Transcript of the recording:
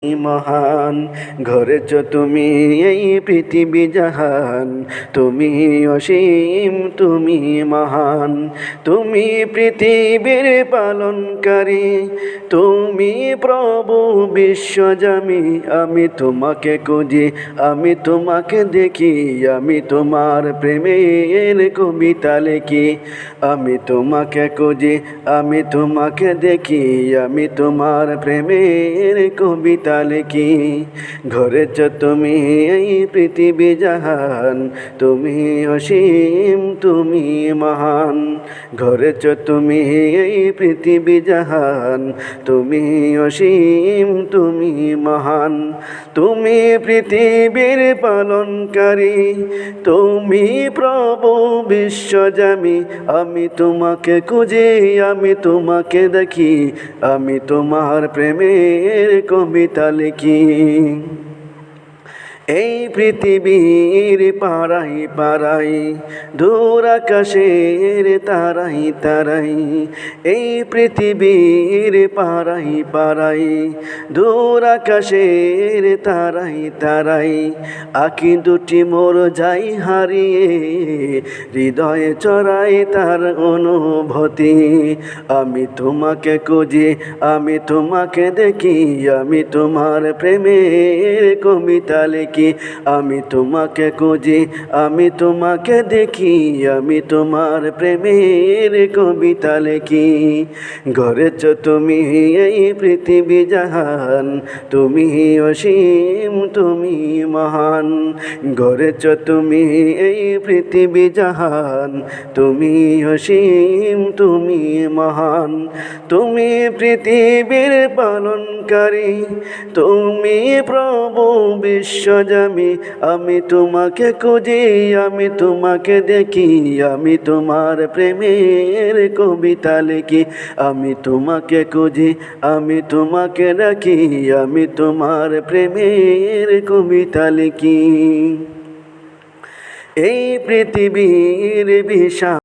মহান ঘরেছ তুমি এই পৃথিবী জাহান, তুমি অসীম তুমি মহান, তুমি পৃথিবীর পালনকারী, তুমি প্রভু বিশ্বজামি। আমি তোমাকে খুঁজি, আমি তোমাকে দেখি, আমি তোমার প্রেমের কবিতা লিখি। আমি তোমাকে খুঁজি, আমি তোমাকে দেখি, আমি তোমার প্রেমের কবিতা লিখি। ঘরেছ তুমি এই পৃথিবী জাহান, তুমি অসীম তুমি মহান। ঘরেছ তুমি এই পৃথিবী জাহান, তুমি অসীম তুমি মহান, তুমি পৃথিবীর পালনকারী, তুমি প্রভু বিশ্বজামি। আমি তোমাকে খুঁজি, আমি তোমাকে দেখি, আমি তোমার প্রেমের কবিতা লিখি। এই পৃথিবীর পাড়াই পাড়াই, দূর আকাশের তারাই তারাই, এই পৃথিবীর পাড়াই পাড়াই, দূর আকাশের তারাই তারাই, আঁকি দুটি মোর যাই হারিয়ে, হৃদয়ে চড়াই তার অনুভূতি। আমি তোমাকে খুঁজি, আমি তোমাকে দেখি, আমি তোমার প্রেমের কবিতা লিখি। আমি তোমাকে খুঁজি, আমি তোমাকে দেখি, আমি তোমার প্রেমের কবিতা লিখি। গড়েছ তুমি এই পৃথিবী জাহান, তুমি অসীম তুমি মহান। গড়েছ তুমি এই পৃথিবী জাহান, তুমি অসীম তুমি মহান, তুমি পৃথিবীর পালনকারী, তুমি প্রভু বিশ্বজামি। আমি তোমাকে খুঁজি, আমি তোমাকে দেখি, আমি তোমার প্রেমের কবিতা লিখি। আমি তোমাকে খুঁজি, আমি তোমাকে রাখি, আমি তোমার প্রেমের কবিতা লিখি। এই পৃথিবীর বিশাল